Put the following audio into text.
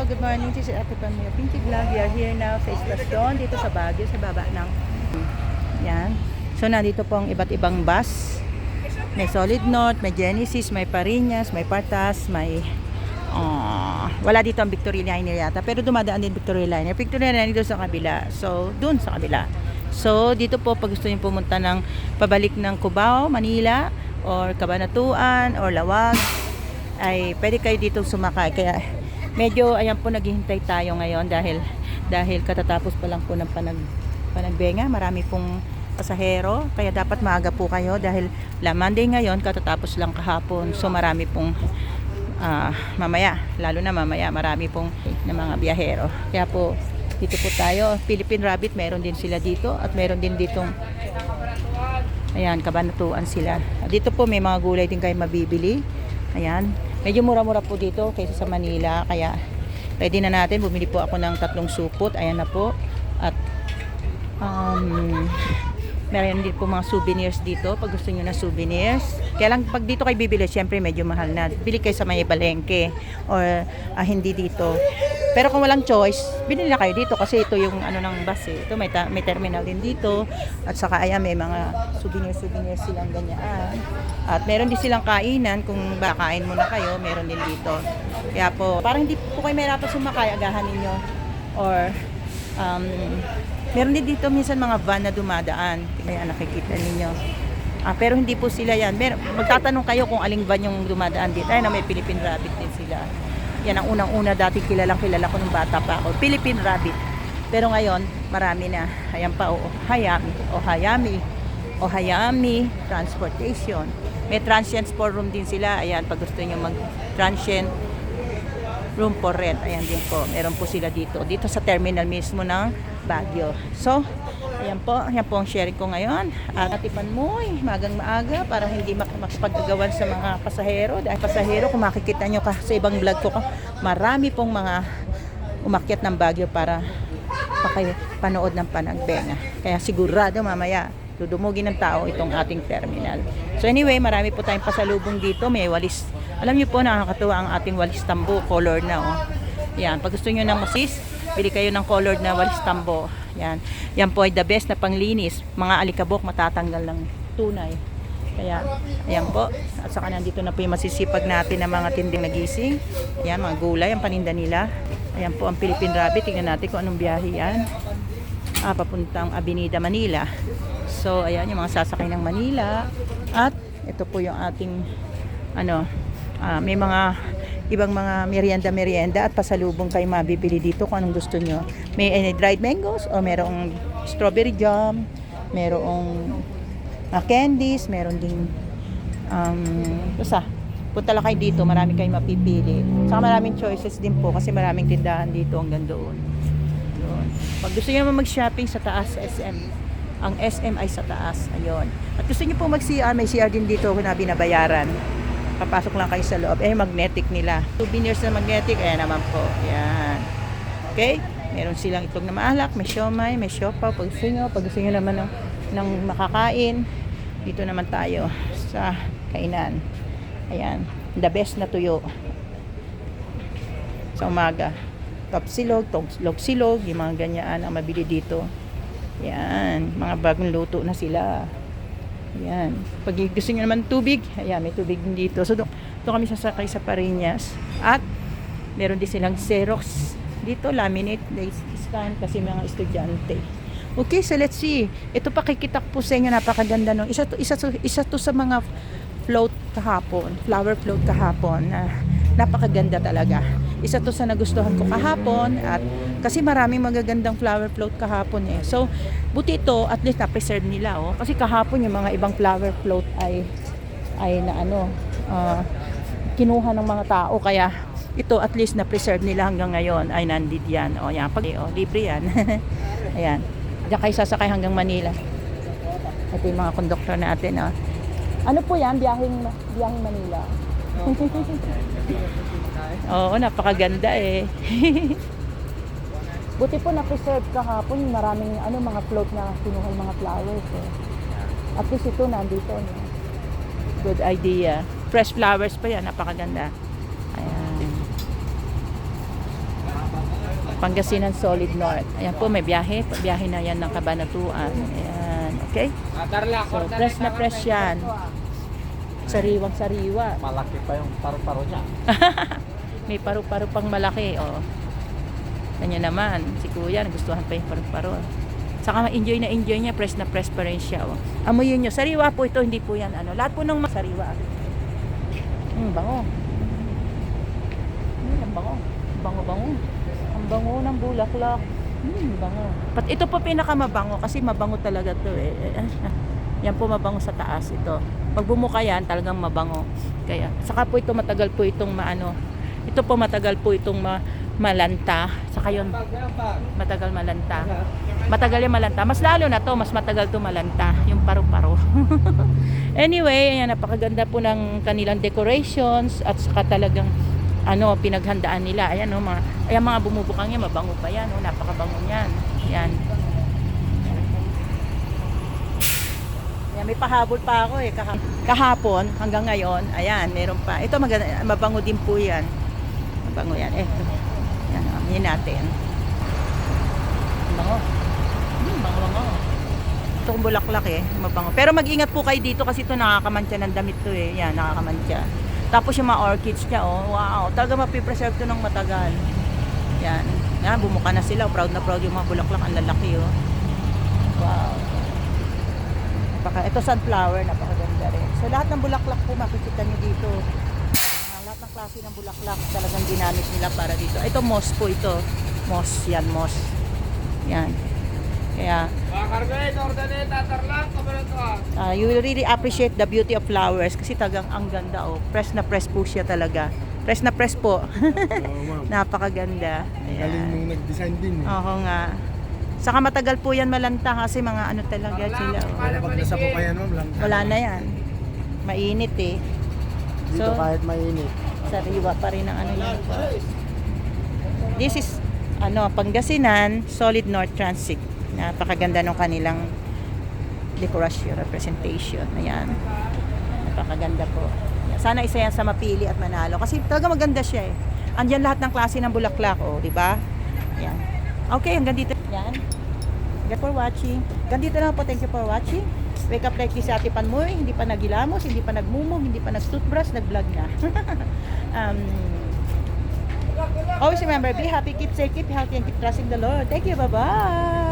good morning. This is Ate Pamela Pinky Vlog. We are here now sa estasyon dito sa Baguio, sa baba ng yan. So nandito po ang iba't ibang bus. May Solid North, may Genesis, may Parinas, may Partas, may wala dito ang Victory Liner yata, pero dumadaan din Victory Liner. Victory Liner dito sa kabila. So dun sa kabila. So dito po pag gusto niyo pumunta ng pabalik ng Cubao, Manila, or Cabanatuan, or Lawag, ay pwede kayo dito sumakay. Kaya medyo ayan po naghihintay tayo ngayon dahil katatapos pa lang po ng panagbenga. Marami pong pasahero, kaya dapat maaga po kayo dahil Monday ngayon, katatapos lang kahapon. So marami pong mamaya, lalo na mamaya, marami pong na mga biyahero. Kaya po dito po tayo. Philippine Rabbit, meron din sila dito at meron din ditong ayan, Cabanatuan sila. Dito po may mga gulay din kayo mabibili. Ayan, medyo mura-mura po dito kaysa sa Manila, kaya pwede na natin. Bumili po ako ng 3 supot, ayan na po. At meron din po mga souvenirs dito pag gusto nyo na souvenirs. Kaya lang pag dito kayo bibili, syempre medyo mahal na. Bili kayo sa may palengke or hindi dito. Pero kung walang choice, binili na kayo dito kasi ito yung ano ng bus eh. Ito may terminal din dito. At saka ayan, may mga souvenir silang ganyan. At meron din silang kainan, kung bakain muna kayo, meron din dito. Kaya po, parang hindi po kayo mahirapan sumakay, agahan ninyo. Or meron din dito minsan mga van na dumadaan. Ayan, nakikita ninyo. Pero hindi po sila yan. Magtatanong kayo kung aling van yung dumadaan dito. Ayun, may Philippine Rabbit din sila. Yan ang unang-una, dati kilala ko nung bata pa ako. Philippine Rabbit. Pero ngayon, marami na. Ayan pa, Hayami Transportation. May transient for room din sila. Ayan, pag gusto nyo mag-transient room for rent. Ayan din po. Meron po sila dito. Dito sa terminal mismo ng Baguio. So, ayan po ang sharing ko ngayon. Atipan mo, magang maaga para hindi makapagagawan sa mga pasahero. Dahil pasahero, kung makikita nyo sa ibang vlog ko, marami pong mga umakyat ng Baguio para panood ng panagbenga. Kaya sigurado mamaya, dudumugin ng tao itong ating terminal. So anyway, marami po tayong pasalubong dito. May walis. Alam niyo po, nakakatuwa ang ating walis tambo. Color na, oh. Yan, pag gusto nyo ng masis, bili kayo ng colored na walis tambo. Yan. Yan po ay the best na panglinis. Mga alikabok matatanggal ng tunay. Kaya, ayan po. At saka nandito na po yung masisipag natin ng mga tinding nagising. Ayan, mga gulay, ang paninda nila. Ayan po ang Philippine Rabbit. Tingnan natin kung anong biyahe yan. Papuntang Avenida Manila. So, ayan yung mga sasakay ng Manila. At, ito po yung ating, may mga ibang mga merienda at pasalubong kayo mabibili dito kung anong gusto nyo. May dried mangoes o merong strawberry jam, merong candies, meron ding basta punta lang kayo dito, marami kayong mapipili. Saka maraming choices din po kasi maraming tindahan dito hanggang doon. Pag gusto nyo naman mag-shopping sa taas sa SM, ang SM ay sa taas, ayun. At gusto nyo po mag-CR, may CR din dito na binabayaran. Papasok lang kayo sa loob. Magnetic nila. Souvenirs na magnetic. Ayan naman po. Ayan. Okay? Meron silang itlog na maalak. May siomay, may siopaw. Pag gusto nyo naman ng makakain, dito naman tayo sa kainan. Ayan. The best na tuyo. Sa umaga. Tapsilog, silog, yung mga ganyan ang mabili dito. Ayan. Mga bagong luto na sila. Ayan. Pag gusto nyo naman tubig, ayan, may tubig din dito. So, doon kami sasakay sa Parinas. At, meron din silang Xerox dito, laminate, they scan kasi mga estudyante. Okay, so let's see. Ito pakikita ko po sa inyo, napakaganda no. Isa to sa mga float kahapon, flower float kahapon. Napakaganda talaga. Isa to sa nagustuhan ko kahapon at kasi maraming magagandang flower float kahapon eh. So, buti ito, at least na-preserve nila, oh. Kasi kahapon yung mga ibang flower float ay kinuha ng mga tao. Kaya, ito at least na-preserve nila hanggang ngayon ay nandito yan. O, yan. Libre yan. Ayan. Diyan kayo sasakay hanggang Manila. Ito yung mga conductor natin, oh. Ano po yan? Biyaheng Manila. Oo, napakaganda eh. Buti po na-preserve kahapon, maraming mga float na kinuha mga flowers eh. At least ito nandito. No? Good idea. Fresh flowers pa yan, napakaganda. Ayan. Pangasinan Solid North. Ayan po, may biyahe. Biyahe na yan ng Cabanatuan. Ayan, okay? So, press na press yan. Sariwang-sariwa. Malaki pa yung paru-paro niya. May paru-paro pang malaki, oh. Kanya naman, si Kuya, nagustuhan pa yung paru-paro. Saka ma-enjoy na enjoy niya, press na press pa rin siya, oh. Amoyin nyo, sariwa po ito, hindi po yan, ano. Lahat po ng sariwa. Bango. Ang bango. Bango-bango. Ang bango ng bulaklak. Bango. Ito po pinakamabango kasi mabango talaga to eh. Yan po mabango sa taas ito. Pag bumuka yan, talagang mabango. Kaya, saka po ito matagal po itong maano. Ito po matagal po itong malanta. Saka yun, matagal malanta. Matagal yung malanta. Mas lalo na to, mas matagal to malanta. Yung paru-paro. Anyway, ayan, napakaganda po ng kanilang decorations at saka talagang pinaghandaan nila. Ayan, mga bumubukang yan, mabango pa yan, napakabango niyan. Ayan. Ayan, may pahabol pa ako eh, kahapon hanggang ngayon. Ayan, meron pa. Ito maganda, mabango din po yan. Mabango yan. Ayan, amin natin. Bango. Bango. Ito kung bulaklak eh, mabango. Pero mag-ingat po kayo dito kasi ito nakakamantya ng damit to eh. Yan, nakakamantya. Tapos yung mga orchids niya, oh, wow, talaga mapipreserve to ng matagal. Yan. Yan, bumuka na sila. Proud na proud yung mga bulaklak. Ang lalaki, oh. Wow. Ito sunflower, napakaganda rin. So, lahat ng bulaklak po, makikita nyo dito. Lahat ng klase ng bulaklak talagang ginamit nila para dito. Ito, moss po ito. Moss, yan, moss. Yan. Kaya, you will really appreciate the beauty of flowers kasi tagang ang ganda, oh. Press na press po siya talaga. Press na press po. Napakaganda. Galing nung nag-design din. Oo nga. Saka matagal po yan malanta kasi mga ano talaga sila. Oh. Pag nasa po kaya ma'am, Wala na yan. Mainit eh. dito kahit mainit. Sariwa pa rin ang ano yan. This is Pangasinan Solid North Transit. Napakaganda ng kanilang decoration, representation. Ayan. Napakaganda po. Sana isa yan sa mapili at manalo. Kasi talaga maganda siya eh. Andyan lahat ng klase ng bulaklak. Oh, di ba? Ayan. Okay, hanggang dito. Yan. Thank you for watching. Hanggang dito lang po. Thank you for watching. Wake up like this si Ate Panmoy. Hindi pa nagilamos, hindi pa nagmumog, hindi pa nag-toothbrush, nag-vlog na. Always remember, be happy, keep safe, keep healthy, and keep trusting the Lord. Thank you. Bye-bye.